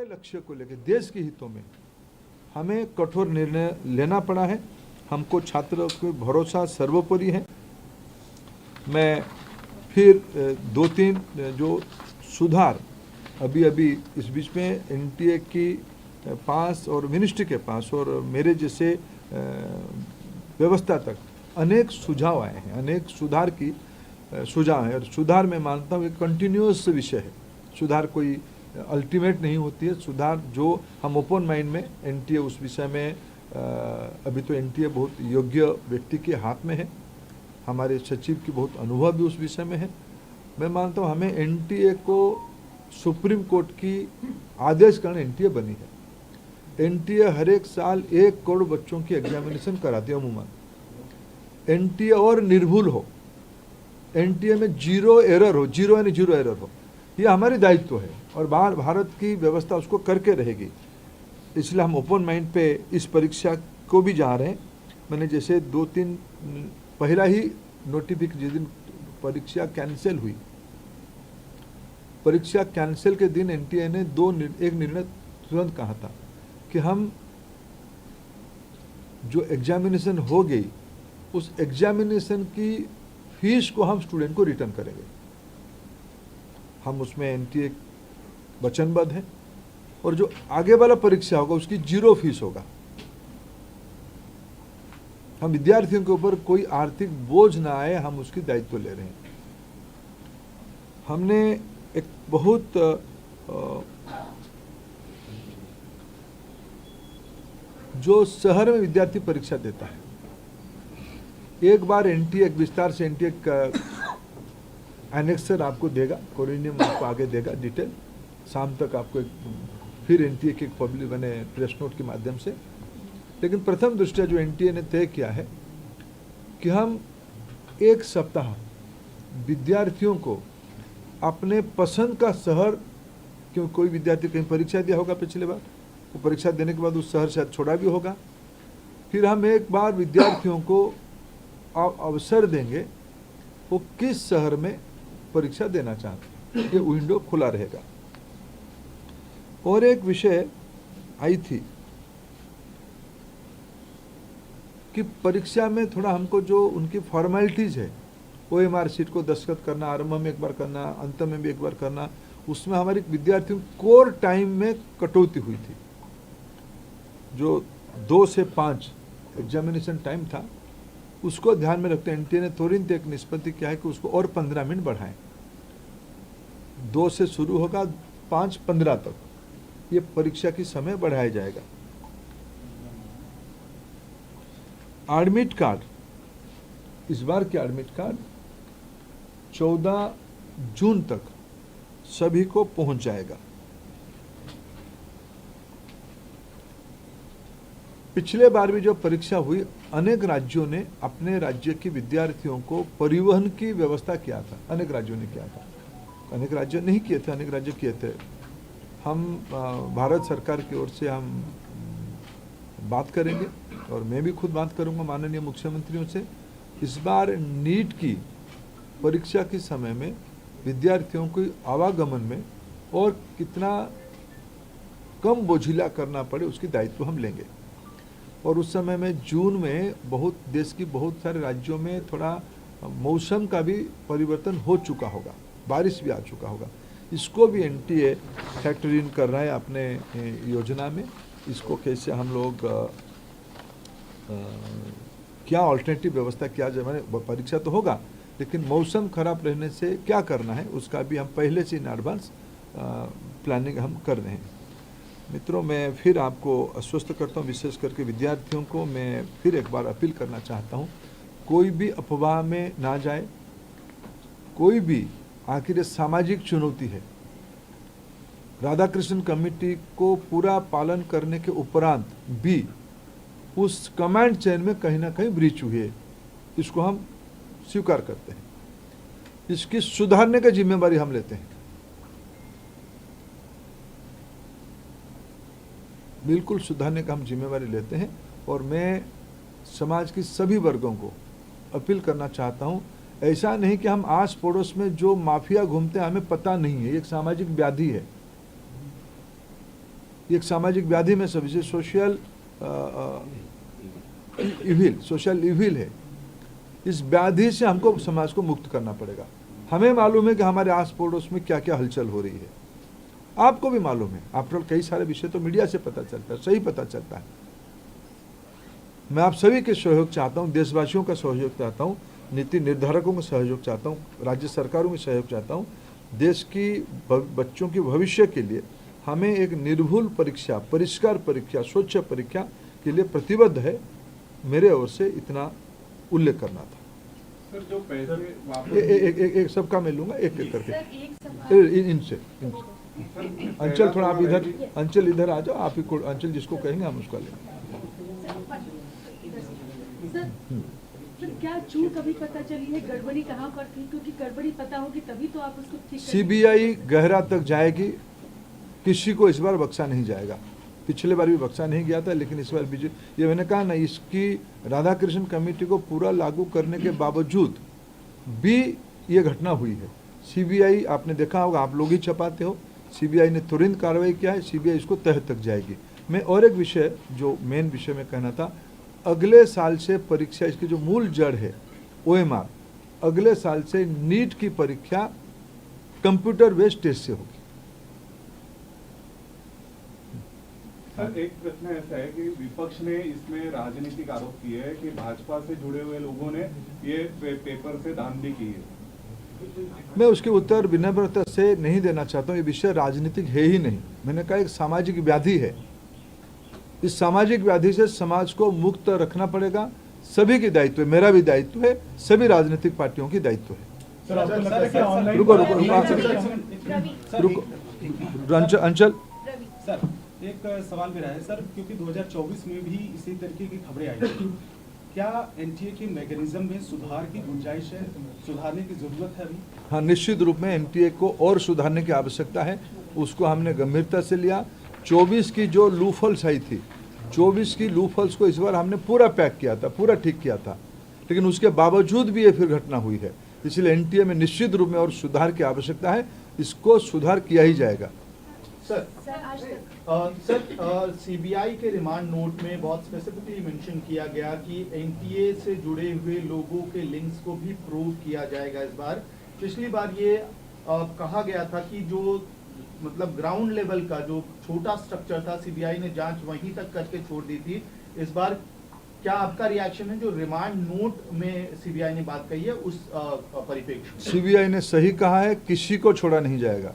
लक्ष्य को लेकर देश के हितों में हमें कठोर निर्णय लेना पड़ा है। हमको छात्रों को भरोसा सर्वोपरि है। मैं फिर 2-3 जो सुधार अभी इस बीच में एनटीए की पास और मिनिस्ट्री के पास और मेरे जैसे व्यवस्था तक अनेक सुझाव आए हैं, अनेक सुधार की सुझाव है। और सुधार मैं मानता हूँ एक कंटिन्यूअस विषय है। सुधार कोई अल्टीमेट नहीं होती है। सुधार जो हम ओपन माइंड में एनटीए उस विषय में अभी तो एनटीए बहुत योग्य व्यक्ति के हाथ में है। हमारे सचिव की बहुत अनुभव भी उस विषय में है। मैं मानता हूँ हमें एनटीए को सुप्रीम कोर्ट की आदेश कारण एनटीए बनी है। एनटीए हर एक साल 1 करोड़ बच्चों की एग्जामिनेशन कराती है अमूमन। एनटीए और निर्भुल हो, एनटीए में जीरो एरर हो, जीरो यानी जीरो एरर हो, ये हमारी दायित्व है और बाहर भारत की व्यवस्था उसको करके रहेगी। इसलिए हम ओपन माइंड पे इस परीक्षा को भी जा रहे हैं। मैंने जैसे 2-3 पहला ही नोटिफिकेशन जिस दिन परीक्षा कैंसिल हुई, परीक्षा कैंसिल के दिन एनटीए ने एक निर्णय तुरंत कहा था कि हम जो एग्जामिनेशन हो गई उस एग्जामिनेशन की फीस को हम स्टूडेंट को रिटर्न करेंगे। हम उसमें एनटीए वचनबद्ध है और जो आगे वाला परीक्षा होगा उसकी 0 फीस होगा। हम विद्यार्थियों के ऊपर कोई आर्थिक बोझ ना आए, हम उसकी दायित्व ले रहे हैं। हमने एक बहुत जो शहर में विद्यार्थी परीक्षा देता है, एक बार एनटीए एक विस्तार से एनटीए एनेक्सर आपको देगा, कोरिनियम आपको आगे देगा डिटेल। शाम तक आपको फिर एनटीए के पब्लिक बने प्रेस नोट के माध्यम से। लेकिन प्रथम दृष्टया जो एनटीए ने तय किया है कि हम 1 सप्ताह विद्यार्थियों को अपने पसंद का शहर, क्यों कोई विद्यार्थी कहीं परीक्षा दिया होगा पिछले बार, वो परीक्षा देने के बाद उस शहर से छोड़ा भी होगा, फिर हम एक बार विद्यार्थियों को अवसर देंगे वो किस शहर में परीक्षा देना चाहते हैं, ये विंडो खुला रहेगा। और एक विषय आई थी कि परीक्षा में थोड़ा हमको जो उनकी फॉर्मेलिटीज है, ओएमआर शीट को दस्तखत करना, आरंभ में एक बार करना, अंत में भी एक बार करना, उसमें हमारी विद्यार्थियों कोर टाइम में कटौती हुई थी। जो 2 से 5 एग्जामिनेशन टाइम था उसको ध्यान में रखते एनटीए ने तुरंत एक निष्पत्ति किया है कि उसको और 15 मिनट बढ़ाएं। 2 से शुरू होगा, 5:15 तक ये परीक्षा की समय बढ़ाया जाएगा। एडमिट कार्ड, इस बार के एडमिट कार्ड 14 जून तक सभी को पहुंच जाएगा। पिछले बार भी जो परीक्षा हुई, अनेक राज्यों ने अपने राज्य के विद्यार्थियों को परिवहन की व्यवस्था किया था। अनेक राज्यों ने किया था, अनेक राज्य नहीं किए थे, अनेक राज्य किए थे। हम भारत सरकार की ओर से हम बात करेंगे और मैं भी खुद बात करूंगा माननीय मुख्यमंत्रियों से। इस बार नीट की परीक्षा के समय में विद्यार्थियों को आवागमन में और कितना कम बोझिला करना पड़े उसकी दायित्व हम लेंगे। और उस समय में जून में देश की बहुत सारे राज्यों में थोड़ा मौसम का भी परिवर्तन हो चुका होगा, बारिश भी आ चुका होगा। इसको भी एनटीए फैक्टर इन कर रहा है अपने योजना में। इसको कैसे हम लोग क्या अल्टरनेटिव व्यवस्था किया जाए, मैंने परीक्षा तो होगा लेकिन मौसम खराब रहने से क्या करना है उसका भी हम पहले से इन एडवांस प्लानिंग हम कर रहे हैं। मित्रों, मैं फिर आपको आश्वस्त करता हूँ, विशेष करके विद्यार्थियों को मैं फिर एक बार अपील करना चाहता हूँ, कोई भी अफवाह में ना जाए, कोई भी, आखिर ये सामाजिक चुनौती है। राधाकृष्णन कमेटी को पूरा पालन करने के उपरांत भी उस कमांड चेन में कहीं ना कहीं ब्रीच हुई है, इसको हम स्वीकार करते हैं। इसकी सुधारने की जिम्मेवारी हम लेते हैं, बिल्कुल सुधारने का हम जिम्मेवारी लेते हैं। और मैं समाज की सभी वर्गों को अपील करना चाहता हूं, ऐसा नहीं कि हम आस पड़ोस में जो माफिया घूमते हैं हमें पता नहीं है, एक सामाजिक व्याधि है। ये एक सामाजिक व्याधि में सभी से सोशल इविल है। इस व्याधि से हमको समाज को मुक्त करना पड़ेगा। हमें मालूम है कि हमारे आस पड़ोस में क्या क्या हलचल हो रही है, आपको भी मालूम है। आफ्टर कई सारे विषय तो मीडिया से पता चलता है, सही पता चलता है। मैं आप सभी के सहयोग चाहता हूँ, देशवासियों का सहयोग चाहता हूँ, नीति निर्धारकों का सहयोग चाहता हूँ, राज्य सरकारों का सहयोग चाहता हूँ। देश की बच्चों के भविष्य के लिए हमें एक निर्भुल परीक्षा, परिष्कार परीक्षा, स्वच्छ परीक्षा के लिए प्रतिबद्ध है। मेरे ओर से इतना उल्लेख करना था। सर, जो पैसे वापस एक सबका मैं लूंगा, एक एक करके इनसे। अंचल थोड़ा आप इधर, अंचल इधर आ जाओ, आप ही को अंचल जिसको कहेंगे हम उसका लेंगे। सर, क्या चूक अभी पता चली है, गड़बड़ी कहाँ पर थी? क्योंकि गड़बड़ी पता होगी तभी तो आप उसको ठीक करेंगे। सीबीआई गहरा तक जाएगी, किसी को इस बार बख्शा नहीं जाएगा। पिछले बार भी बख्शा नहीं गया था, लेकिन इस बार ये मैंने कहा ना, इसकी राधाकृष्ण कमेटी को पूरा लागू करने के बावजूद भी ये घटना हुई है। सीबीआई, आपने देखा होगा, आप लोग ही छपाते हो, सीबीआई ने तुरंत कार्रवाई किया है, सीबीआई इसको तह तक जाएगी। मैं और एक विषय, जो मेन विषय में कहना था, अगले साल से परीक्षा, इसकी जो मूल जड़ है OMR, अगले साल से नीट की परीक्षा कंप्यूटर बेस्ड टेस्ट से होगी। सर, एक प्रश्न ऐसा है कि विपक्ष ने इसमें राजनीतिक आरोप किए है कि भाजपा से जुड़े हुए लोगों ने ये पेपर से धांधली की है। मैं उसके उत्तर विनम्रता से नहीं देना चाहता हूँ। ये विषय राजनीतिक है ही नहीं। मैंने कहा एक सामाजिक व्याधि है। इस सामाजिक व्याधि से समाज को मुक्त रखना पड़ेगा। सभी की दायित्व है, मेरा भी दायित्व है, सभी राजनीतिक पार्टियों की दायित्व है। रुको अंचल सर, एक सवाल मेरा है सर, क्योंकि 2024 में भी इसी तरीके की खबरें आई थी, क्या एनटीए के मैकेनिज्म में सुधार की गुंजाइश है, सुधारने की जरूरत है अभी? हाँ, निश्चित रूप में एनटीए को और सुधारने की आवश्यकता है। उसको हमने गंभीरता से लिया। 24 की जो लूफल्स आई थी, 24 की लूफल्स को इस बार हमने पूरा पैक किया था, पूरा ठीक किया था, लेकिन उसके बावजूद भी ये फिर घटना हुई है। इसलिए एनटीए में निश्चित रूप में और सुधार की आवश्यकता है। इसको सुधार किया ही जाएगा। सर, सीबीआई के रिमांड नोट में बहुत स्पेसिफिकली मेंशन किया गया कि एनटीए से जुड़े हुए लोगों के लिंक्स को भी प्रूव किया जाएगा इस बार। पिछली बार ये कहा गया था कि जो मतलब ग्राउंड लेवल का जो छोटा स्ट्रक्चर था, सीबीआई ने जांच वहीं तक करके छोड़ दी थी। इस बार क्या आपका रिएक्शन है जो रिमांड नोट में सीबीआई ने बात कही है उस परिप्रेक्ष्य में? सीबीआई ने सही कहा है, किसी को छोड़ा नहीं जाएगा,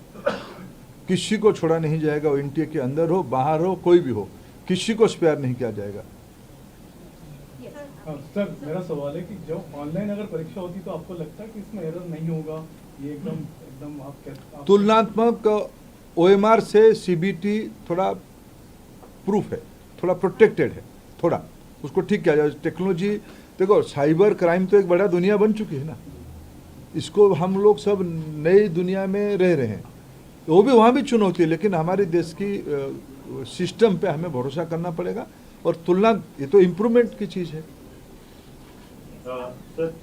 किसी को छोड़ा नहीं जाएगा। वो एनटीए के अंदर हो, बाहर हो, कोई भी हो, किसी को स्पेयर नहीं किया जाएगा। सर, मेरा सवाल है कि जो ऑनलाइन अगर परीक्षा होती तो आपको लगता है कि इसमें एरर नहीं होगा? ये एकदम आप तुलनात्मक OMR से सीबीटी थोड़ा प्रूफ है, थोड़ा प्रोटेक्टेड है, थोड़ा उसको ठीक किया जाए। टेक्नोलॉजी देखो, साइबर क्राइम तो एक बड़ा दुनिया बन चुकी है ना, इसको हम लोग सब नई दुनिया में रह रहे हैं। वो भी वहाँ भी चुनौती है, लेकिन हमारे देश की सिस्टम पे हमें भरोसा करना पड़ेगा। और तुलना, ये तो इम्प्रूवमेंट की चीज़ है। सर,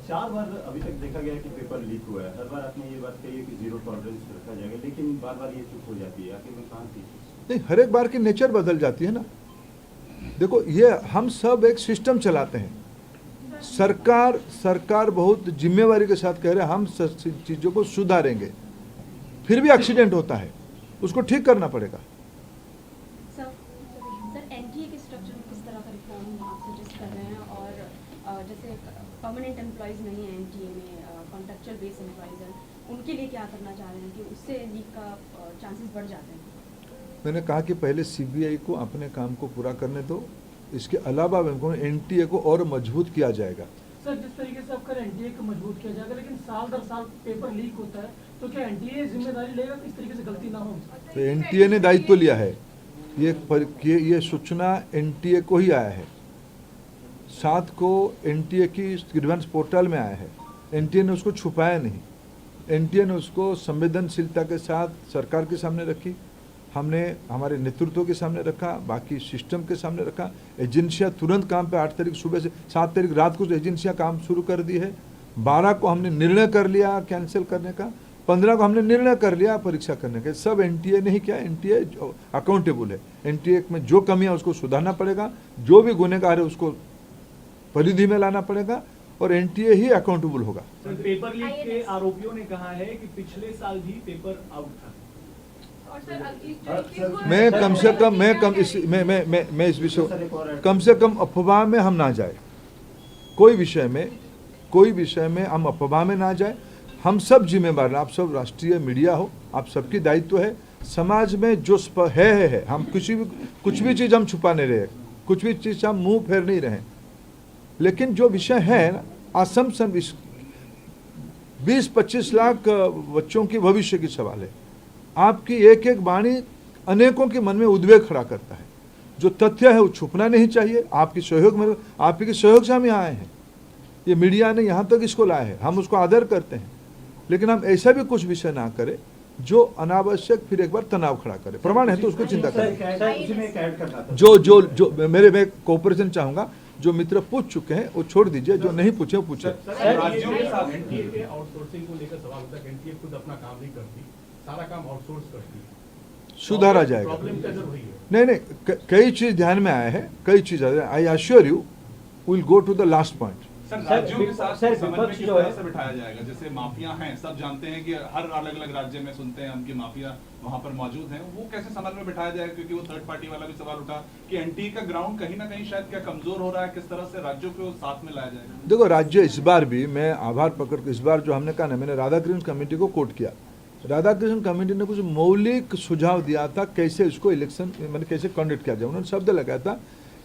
4 बार अभी तक देखा गया कि पेपर लीक हुआ है। हर बार आपने ये बात कही है कि 0 टॉलरेंस रखा जाएगा, लेकिन बार बार ये चूक हो जाती है। आखिर में कहाँ थी? नहीं, हर एक बार की नेचर बदल जाती है ना। देखो, ये हम सब एक सिस्टम चलाते हैं। सरकार बहुत जिम्मेवारी के साथ कह रहे हैं हम चीज़ों को सुधारेंगे, फिर भी एक्सीडेंट होता है, उसको ठीक करना पड़ेगा। सर, एनटीए के स्ट्रक्चर में किस तरह का रिफॉर्म आप सजेस्ट कर रहे हैं? और जैसे परमानेंट एम्प्लॉयज़ नहीं है एनटीए में, कॉन्ट्रैक्चुअल बेस एम्प्लॉयज़ हैं, उनके लिए क्या करना चाह रहे हैं कि उससे लीक का चांसेस बढ़ जाते हैं? मैंने कहा कि पहले सीबीआई को अपने काम को पूरा करने दो। इसके अलावा एनटीए को और मजबूत किया जाएगा। सर, जिस तरीके से आपका एनटीए को मजबूत किया जाएगा, लेकिन साल दर साल पेपर लीक होता है, तो क्या एनटीए जिम्मेदारी लेगा कि इस तरीके से गलती ना हो? तो एनटीए ने दायित्व लिया है। ये सूचना एनटीए को ही आया है। 7 को एनटीए की ग्रीवेंस पोर्टल में आया है। एनटीए ने उसको छुपाया नहीं। एनटीए ने उसको संवेदनशीलता के साथ सरकार के सामने रखी, हमने हमारे नेतृत्व के सामने रखा, बाकी सिस्टम के सामने रखा। एजेंसियां तुरंत काम पे 8 तारीख सुबह से 7 तारीख रात को एजेंसियां काम शुरू कर दी है। 12 को हमने निर्णय कर लिया कैंसिल करने का। 15 को हमने निर्णय कर लिया परीक्षा करने के। सब एनटीए ने ही किया, एनटीए अकाउंटेबल है। एनटीए में जो कमियां उसको सुधारना पड़ेगा, जो भी गुनहगार है उसको परिधि में लाना पड़ेगा और एनटीए ही अकाउंटेबल होगा। पेपर लीक के आरोपियों ने कहा है कि पिछले साल भी पेपर आउट था। और सर अब इस तरीके को मैं कम से कम मैं इस विषय कम से कम अफवाह में हम ना जाए। कोई विषय में हम अफवाह में ना जाए। हम सब जिम्मेदार, आप सब राष्ट्रीय मीडिया हो, आप सबकी दायित्व है समाज में जो है। हम कुछ भी चीज़ हम छुपा नहीं रहे, कुछ भी चीज़ हम मुंह फेर नहीं रहे। लेकिन जो विषय है असम्पशन 20-25 लाख बच्चों की भविष्य की सवाल है। आपकी एक एक वाणी अनेकों के मन में उद्वेग खड़ा करता है। जो तथ्य है वो छुपना नहीं चाहिए। आपके सहयोग से हम यहाँ आए हैं। ये मीडिया ने यहाँ तक इसको लाया है, हम उसको आदर करते हैं। लेकिन हम ऐसा भी कुछ विषय ना करें जो अनावश्यक फिर एक बार तनाव खड़ा करे। प्रमाण है तो उसको चिंता करें। जो मैं कोऑपरेशन चाहूंगा। जो मित्र पूछ चुके हैं वो छोड़ दीजिए, जो नहीं पूछे वो पूछे। राज्यों के साथ एनटीए के आउटसोर्सिंग को लेकर सवाल होता है कि एनटीए खुद अपना काम नहीं करती, सारा काम आउटसोर्स करती है। सुधारा जाएगा। प्रॉब्लम कैसे हुई है? नहीं, कई चीज ध्यान में आया है, कई चीज। I assure you will go to the last point. सर राज्यों के साथ समन्वय किस तरह से बिठाया जाएगा? जैसे माफिया हैं, सब जानते हैं कि हर अलग अलग राज्य में सुनते हैं हम कि माफिया वहां पर मौजूद हैं, वो कैसे समन्वय बिठाया जाएगा? क्योंकि वो थर्ड पार्टी वाला भी सवाल उठा कि एनटीए का ग्राउंड कहीं ना कहीं शायद क्या कमजोर हो रहा है, किस तरह से राज्यों को साथ में लाया जाएगा? देखो, राज्य इस बार भी मैं आभार पकड़ इस बार जो हमने कहा ना, मैंने राधाकृष्ण कमेटी को कोट किया। राधाकृष्ण कमेटी ने कुछ मौलिक सुझाव दिया था कैसे इसको इलेक्शन मैंने कैसे कंडक्ट किया जाए। उन्होंने शब्द लगाया था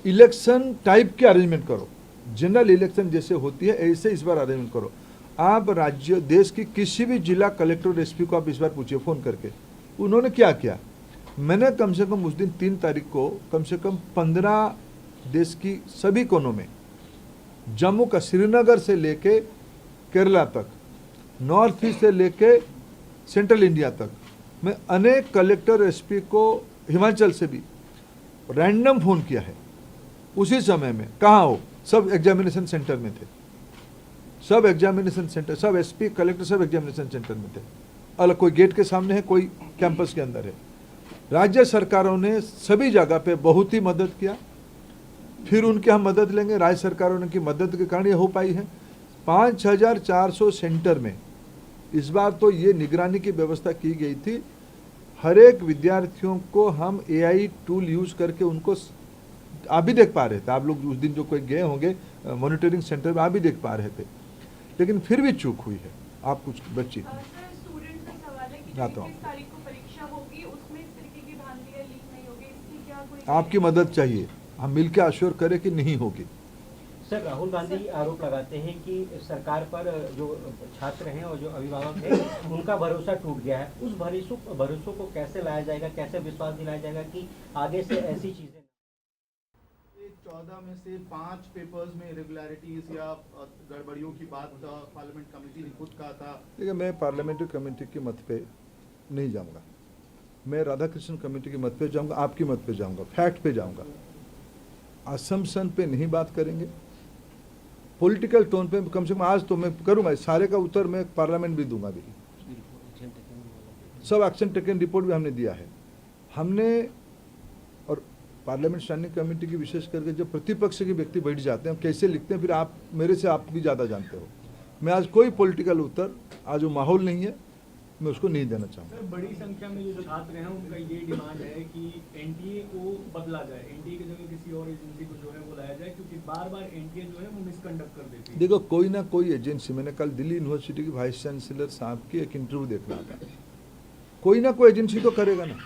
इलेक्शन टाइप के अरेंजमेंट करो, जनरल इलेक्शन जैसे होती है ऐसे इस बार अरेंजमेंट करो। आप राज्य देश की किसी भी जिला कलेक्टर एसपी को आप इस बार पूछिए फोन करके उन्होंने क्या किया। मैंने कम से कम उस दिन 3 तारीख को कम से कम 15 देश की सभी कोनों में, जम्मू का श्रीनगर से लेके केरला तक, नॉर्थ ईस्ट से लेके सेंट्रल इंडिया तक, मैं अनेक कलेक्टर एसपी को हिमाचल से भी रैंडम फोन किया है। उसी समय में कहाँ हो, सब एग्जामिनेशन सेंटर में थे, सब एग्जामिनेशन सेंटर, सब एसपी कलेक्टर सब एग्जामिनेशन सेंटर में थे। अलग कोई गेट के सामने है, कोई कैंपस के अंदर है। राज्य सरकारों ने सभी जगह पे बहुत ही मदद किया। फिर उनकी हम मदद लेंगे। राज्य सरकारों ने की मदद के कारण ये हो पाई है। 5400 सेंटर में इस बार तो ये निगरानी की व्यवस्था की गई थी। हर एक विद्यार्थियों को हम एआई टूल यूज करके उनको आप भी देख पा रहे थे। आप लोग उस दिन जो कोई गए होंगे मॉनिटरिंग सेंटर में, आप भी देख पा रहे थे। लेकिन फिर भी चूक हुई है। आप कुछ बच्ची स्टूडेंट का सवाल है कि आता हूं। 21 तारीख को परीक्षा होगी, उसमें इस तरीके की धांधलियां लीक नहीं होगी, इसकी क्या कोई आपकी मदद चाहिए, हम मिलकर अश्योर करें कि नहीं होगी। सर, राहुल गांधी आरोप लगाते हैं कि सरकार पर जो छात्र हैं और जो अभिभावक हैं उनका भरोसा टूट गया है। उस भरोसों को कैसे लाया जाएगा, कैसे विश्वास दिलाया जाएगा कि आगे से ऐसी चीजें 14 में से 5 पेपर्स में इरेगुलरिटीज या गड़बड़ियों की बात पार्लियामेंट कमेटी ने खुद कहा था। देखिए, मैं पार्लियामेंट्री कमेटी के मत पे नहीं जाऊंगा, मैं राधाकृष्ण कमेटी के मत पे जाऊंगा, आपकी मत पे जाऊंगा, फैक्ट पे जाऊंगा। असम्पशन पे नहीं बात करेंगे, पॉलिटिकल टोन पे कम से कम आज तो मैं करूंगा। सारे का उत्तर मैं पार्लियामेंट भी दूंगा भी। सब एक्शन टेकन रिपोर्ट भी हमने दिया है। हमने और पार्लियामेंट स्टैंडिंग कमेटी की विशेष करके जब प्रतिपक्ष के व्यक्ति बैठ जाते हैं कैसे लिखते हैं, फिर आप मेरे से आप भी ज़्यादा जानते हो। मैं आज कोई पॉलिटिकल उत्तर, आज वो माहौल नहीं है, मैं उसको नहीं देना चाहूँगा। सर, बड़ी संख्या में जो छात्र हैं उनका ये डिमांड है कि एनटीए को बदला जाए, एनटीए की जगह किसी और एजेंसी को जो है वो लाया जाए, क्योंकि बार बार एनटीए जो है वो मिसकंडक्ट कर देती है। देखो, कोई ना कोई एजेंसी, मैंने कल दिल्ली यूनिवर्सिटी के वाइस चांसलर साहब की एक इंटरव्यू देखना था, कोई ना कोई एजेंसी तो करेगा ना।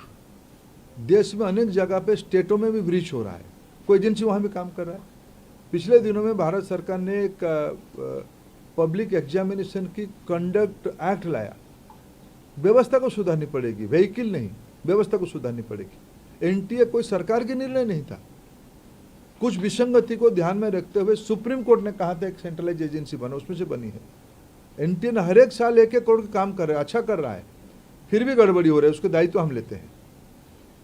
देश में अनेक जगह पे स्टेटों में भी ब्रीच हो रहा है, कोई एजेंसी वहाँ भी काम कर रहा है। पिछले दिनों में भारत सरकार ने एक पब्लिक एग्जामिनेशन की कंडक्ट एक्ट लाया। व्यवस्था को सुधारनी पड़ेगी, व्हीकल नहीं, व्यवस्था को सुधारनी पड़ेगी। एनटीए कोई सरकार के निर्णय नहीं था। कुछ विसंगति को ध्यान में रखते हुए सुप्रीम कोर्ट ने कहा था एक सेंट्रलाइज एजेंसी बनो, उसमें से बनी है। एनटीए ने हर एक साल 1-1 करोड़ का काम कर रहा है, अच्छा कर रहा है, फिर भी गड़बड़ी हो रही है, उसके दायित्व हम लेते हैं।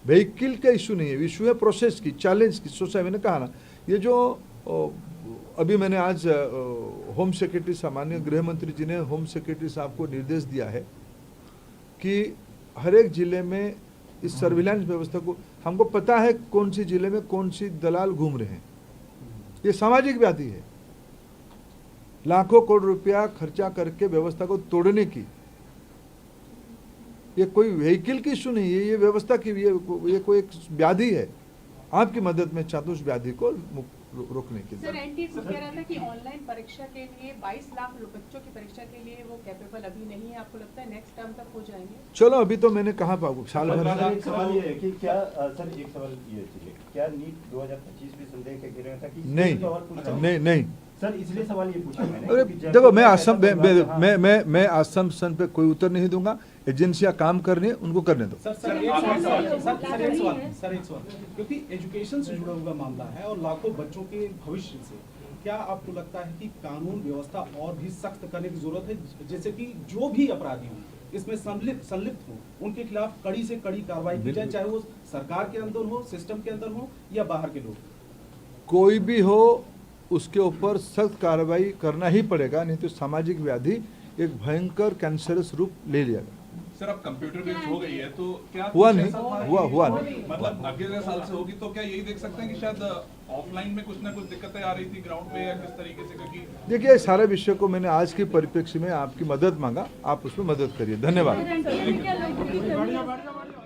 व्हीकल का इशू नहीं है, इशू है प्रोसेस की, चैलेंज की। सोचा मैंने कहा ना, ये जो अभी मैंने आज होम सेक्रेटरी, सामान्य गृह मंत्री जी ने होम सेक्रेटरी साहब को निर्देश दिया है कि हर एक जिले में इस सर्विलांस व्यवस्था को, हमको पता है कौन सी जिले में कौन सी दलाल घूम रहे हैं। ये सामाजिक व्याधि है, लाखों करोड़ रुपया खर्चा करके व्यवस्था को तोड़ने की। ये कोई व्हीकल की इशू नहीं है, ये व्यवस्था की ये कोई एक व्याधि है। आपकी मदद में चाहता हूँ उस व्याधि को रोकने की। सर एनटीए को कह रहा था कि ऑनलाइन परीक्षा के लिए 22 लाख बच्चों की परीक्षा के लिए वो कैपेबल अभी नहीं है, आपको लगता है नेक्स्ट टर्म तक हो जाएंगे? चलो अभी तो मैंने कहा साल भर सर एक सवाल ये है कि क्या सर एक सवाल ये है क्या नीट 2025 में संदेह के गिरे था कि नहीं सर इसलिए सवाल ये पूछा मैंने। अरे देखो, मैं आसम सन पे कोई उत्तर नहीं दूंगा। एजेंसियां काम कर रही है, उनको करने दो। सर एक सवाल, क्योंकि एजुकेशन से जुड़ा हुआ मामला है और लाखों बच्चों के भविष्य से, क्या आपको लगता है कि कानून व्यवस्था और भी सख्त करने की जरूरत है, जैसे कि जो भी अपराधी हों इसमें संलिप्त हो उनके खिलाफ कड़ी से कड़ी कार्रवाई की जाए, चाहे वो सरकार के अंदर हो, सिस्टम के अंदर हो या बाहर के लोग? कोई भी हो उसके ऊपर सख्त कार्रवाई करना ही पड़ेगा, नहीं तो सामाजिक व्याधि एक भयंकर कैंसरस रूप ले लिएगा। सर अब कंप्यूटर बेस्ड हो गई है तो क्या हुआ कुछ नहीं, ऐसा था हुआ कि- नहीं। मतलब अगले साल से होगी तो क्या यही देख सकते हैं कि शायद ऑफलाइन में कुछ ना कुछ दिक्कतें आ रही थी ग्राउंड पे या किस तरीके से? क्योंकि देखिए, सारे विषय को मैंने आज के परिप्रेक्ष्य में आपकी मदद मांगा, आप उसमें मदद करिए। धन्यवाद। सर, एनटीए में क्या लोग